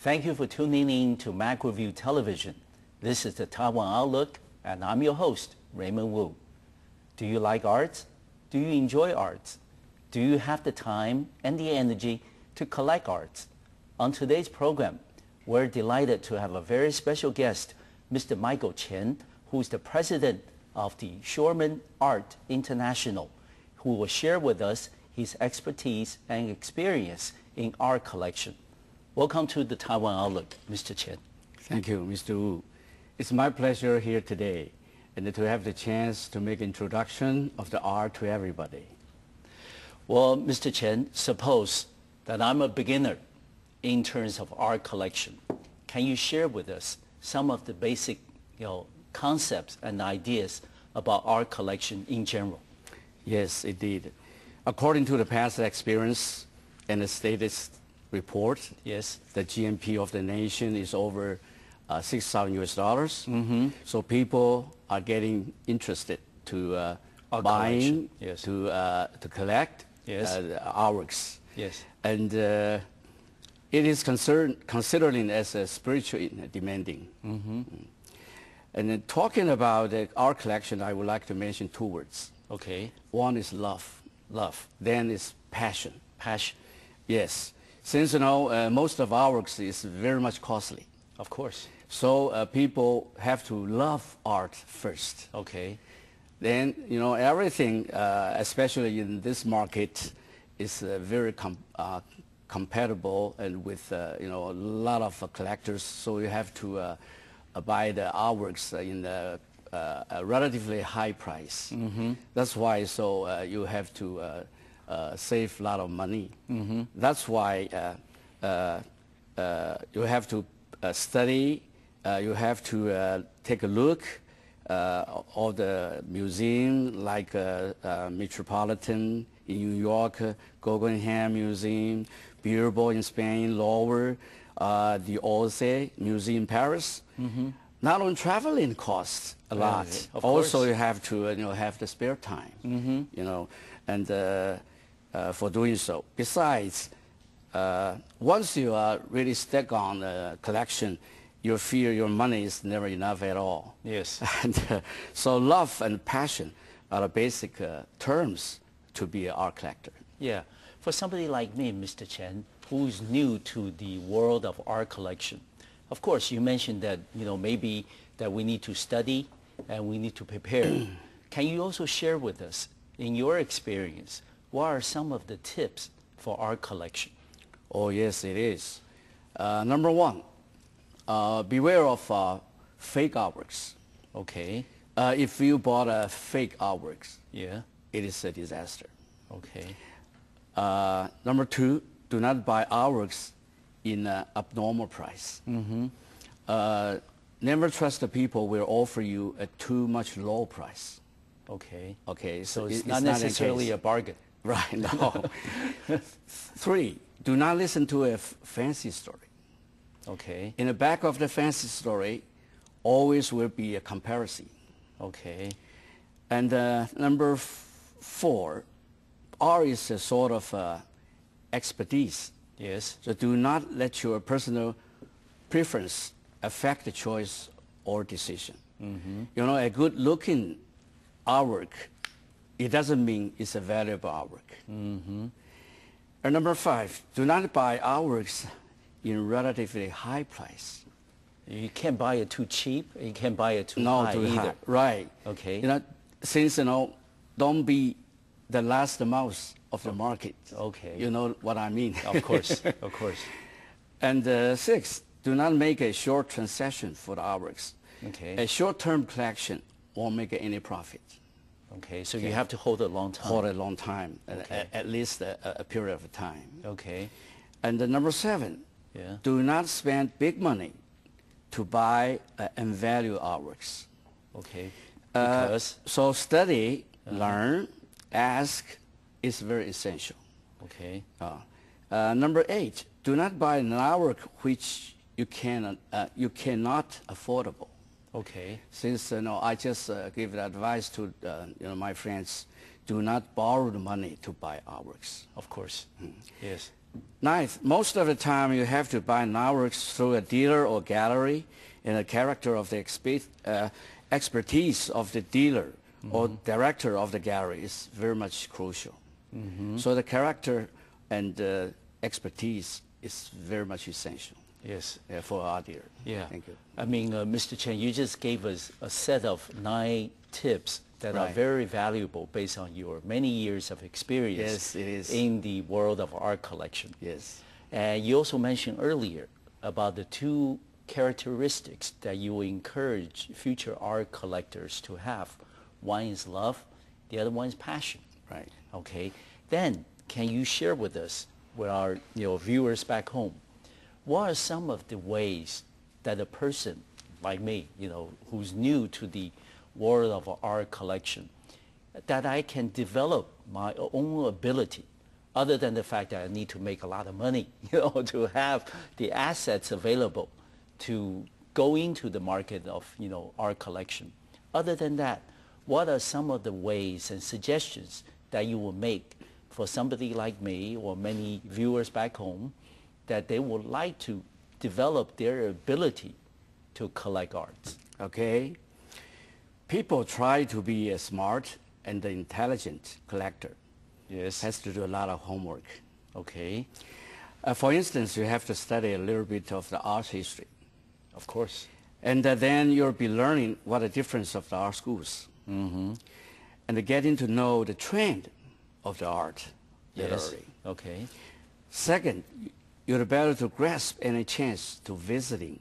Thank you for tuning in to MacroView Television. This is the Taiwan Outlook, and I'm your host, Raymond Wu. Do you like arts? Do you enjoy arts? Do you have the time and the energy to collect arts? On today's program, we're delighted to have a very special guest, Mr. Michael Chien, who is the president of the Shoreman Art International, who will share with us his expertise and experience in art collection. Welcome to the Taiwan Outlook, Mr. Chien. Thank you, Mr. Wu. It's my pleasure here today and to have the chance to make introduction of the art to everybody. Well, Mr. Chien, suppose that I'm a beginner in terms of art collection. Can you share with us some of the basic concepts and ideas about art collection in general? Yes, indeed. According to the past experience and the status report, yes, the GNP of the nation is over $6,000 US. Mm-hmm. So people are getting interested to buying, yes, to collect, yes, artworks. Yes. And it is considering as a spiritual demanding. Mm-hmm. And then talking about the art collection, I would like to mention two words. Okay. One is love. Love. Then is passion. Passion. Yes. Since most of our works is very much costly. Of course. So people have to love art first. Okay. Then everything, especially in this market, is very compatible and with a lot of collectors. So you have to buy the artworks in a relatively high price. Mm-hmm. That's why you have to save a lot of money. Mm-hmm. That's why you have to study, you have to take a look of the museum like Metropolitan in New York, Guggenheim Museum, Bilbo in Spain, Louvre, the Orsay Museum in Paris. Mm-hmm. Not only traveling costs a lot, also you have to have the spare time, mm-hmm, and for doing so. Besides, once you are really stuck on the collection, you feel your money is never enough at all. Yes. And so love and passion are the basic terms to be an art collector. Yeah. For somebody like me, Mr. Chien, who's new to the world of art collection, of course, you mentioned that maybe that we need to study and we need to prepare. Can you also share with us, in your experience, what are some of the tips for art collection? Oh yes, it is. Number one, beware of fake artworks. Okay. If you bought a fake artworks, yeah, it is a disaster. Okay. Number two, do not buy artworks in an abnormal price. Mm-hmm. Never trust the people will offer you a too much low price. Okay. Okay. So it's not necessarily a bargain. Right. No. Three, do not listen to a fancy story. Okay. In the back of the fancy story, always will be a comparison. Okay. And number four, art is a sort of expertise. Yes. So do not let your personal preference affect the choice or decision. Mm-hmm. A good-looking artwork, it doesn't mean it's a valuable artwork. Mm-hmm. And number five, do not buy artworks in relatively high price. You can't buy it too cheap. You can't buy it too No, high too either. high. Right. Okay. Since don't be the last mouse of the market. Okay. You know what I mean. Of course. Of course. And six, do not make a short transaction for the artworks. Okay. A short-term collection won't make any profit. Okay. So you have to hold it a long time. Hold it a long time, Okay. at least a period of time. Okay. And number seven, yeah, do not spend big money to buy and value artworks. Okay. Because? So study, learn, ask is very essential. Okay. Number eight, do not buy an artwork which you cannot affordable. Okay. Since I just give the advice to my friends, do not borrow the money to buy artworks. Of course. Yes. Ninth, most of the time you have to buy an artworks through a dealer or gallery, and the character of the expertise of the dealer or director of the gallery is very much crucial. So the character and expertise is very much essential. Yes. For art dealer. Yeah. Thank you. I mean, Mr. Chien, you just gave us a set of 9 tips that are very valuable based on your many years of experience Yes, it is. in the world of art collection. Yes. And you also mentioned earlier about the 2 characteristics that you will encourage future art collectors to have. One is love, the other one is passion. Right. Okay. Then, can you share with us, with our viewers back home, what are some of the ways that a person like me, who's new to the world of art collection, that I can develop my own ability, other than the fact that I need to make a lot of money, to have the assets available to go into the market of, art collection. Other than that, what are some of the ways and suggestions that you will make for somebody like me or many viewers back home that they would like to develop their ability to collect arts? Okay. People try to be a smart and intelligent collector. Yes. Has to do a lot of homework. Okay. For instance, you have to study a little bit of the art history. Of course. And then you'll be learning what the difference of the art schools. And getting to know the trend of the art. Yes. Literally. Okay. Second, you're better to grasp any chance to visiting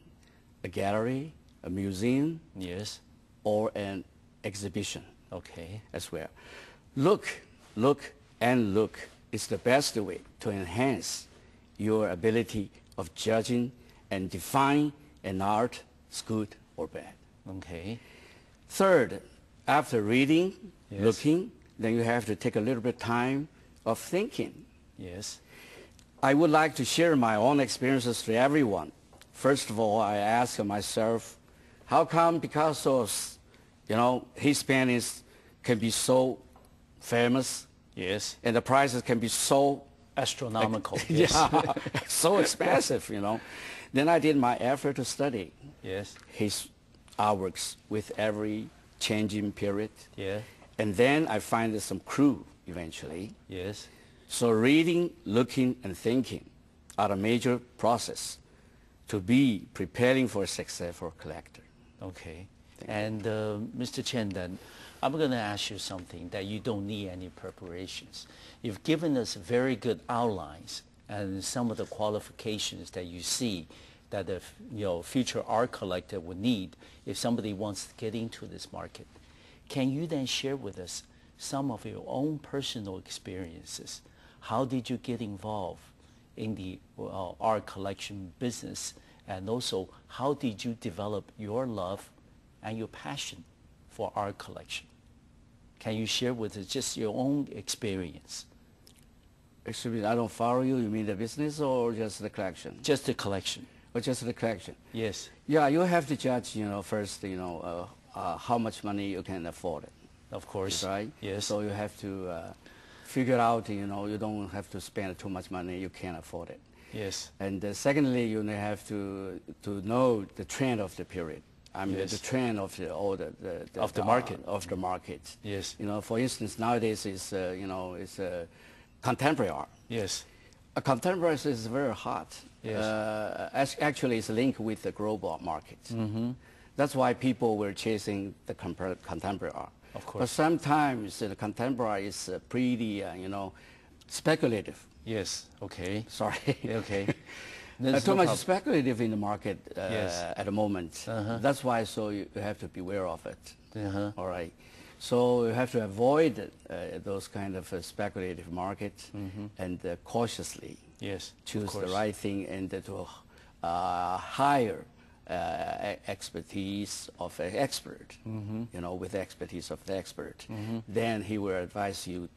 a gallery, a museum, Yes. or an exhibition. Okay. As well. Look, and look is the best way to enhance your ability of judging and define an art is good or bad. Okay. Third, after reading, Yes. looking, then you have to take a little bit of time of thinking. Yes. I would like to share my own experiences to everyone. First of all, I ask myself, how come Picasso's, his paintings can be so famous, Yes. and the prices can be so Astronomical. Yes. yeah, so expensive, Then I did my effort to study Yes. his artworks with every changing period. Yeah. And then I find some clue eventually. Yes. So reading, looking, and thinking are a major process to be preparing for a successful collector. Okay. And Mr. Chien, then, I'm going to ask you something that you don't need any preparations. You've given us very good outlines and some of the qualifications that you see that the future art collector would need if somebody wants to get into this market. Can you then share with us some of your own personal experiences? How did you get involved in the art collection business? And also, how did you develop your love and your passion for art collection? Can you share with us just your own experience? Excuse me, I don't follow you. You mean the business or just the collection? Just the collection. Or just the collection? Yes. Yeah, you have to judge, first, how much money you can afford it. Of course. Right? Yes. So you have to figure out, you don't have to spend too much money. You can't afford it. Yes. And secondly, you have to know the trend of the period. I mean, Yes. the trend of the market. Of the market. Yes. For instance, nowadays it's contemporary art. Yes. A contemporary is very hot. Yes. Actually, it's linked with the global market. That's why people were chasing the contemporary art. Of course. But sometimes the contemporary is pretty, speculative. Yes. Okay. Sorry. Okay. Too much speculative in the market Yes. at the moment. That's why so you have to beware of it. All right. So you have to avoid those kind of speculative markets and cautiously choose the right thing and to hire expertise of an expert, with the expertise of the expert. Then he will advise you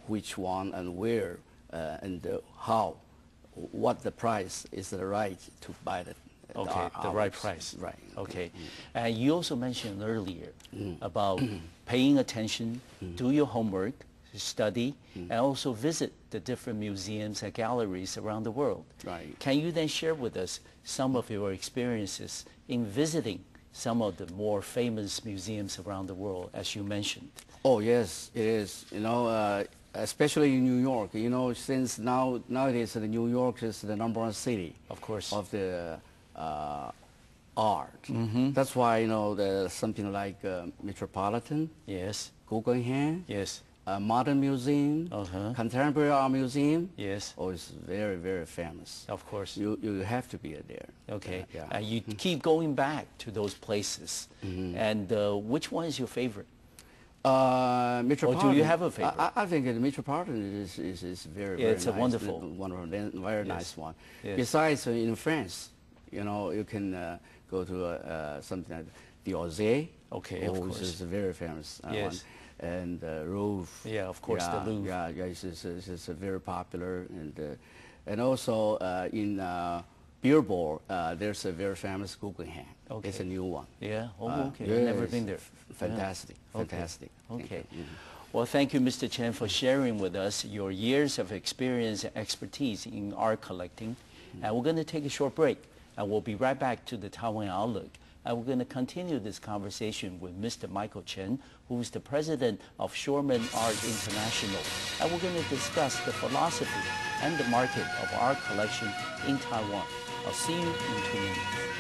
which one and where and how, what the price is the right to buy the right price. Right. Okay. You also mentioned earlier about paying attention, do your homework, to study and also visit the different museums and galleries around the world. Right. Can you then share with us some of your experiences in visiting some of the more famous museums around the world, as you mentioned? Oh yes, it is. You know, especially in New York. You know, since nowadays New York is the #1 city. Of course. Of the art. That's why, you know, there's something like Metropolitan. Yes. Guggenheim. Yes. Modern Museum. Contemporary Art Museum. Yes. Oh, it's very, very famous. Of course. You have to be there. Okay. Yeah. You keep going back to those places. And which one is your favorite? Metropolitan. Or do you have a favorite? I think the Metropolitan is very, Yeah, very it's nice. a wonderful. Very nice one. Yes. Besides, in France, you know, you can go to something like the Orsay. Okay, of course. It's a very famous Yes. one. And Louvre. Yeah, of course, the Louvre. Yeah, it's very popular. And also in Billboard, there's a very famous Guggenheim. Okay. It's a new one. Yeah? Oh, okay. Yeah, I've never been there. Fantastic. Yeah. Okay. Fantastic. Okay. Well, thank you, Mr. Chien, for sharing with us your years of experience and expertise in art collecting. And we're going to take a short break, and we'll be right back to the Taiwan Outlook. And we're going to continue this conversation with Mr. Michael Chien, who is the president of Shoreman Art International. And we're going to discuss the philosophy and the market of art collection in Taiwan. I'll see you in 2 minutes.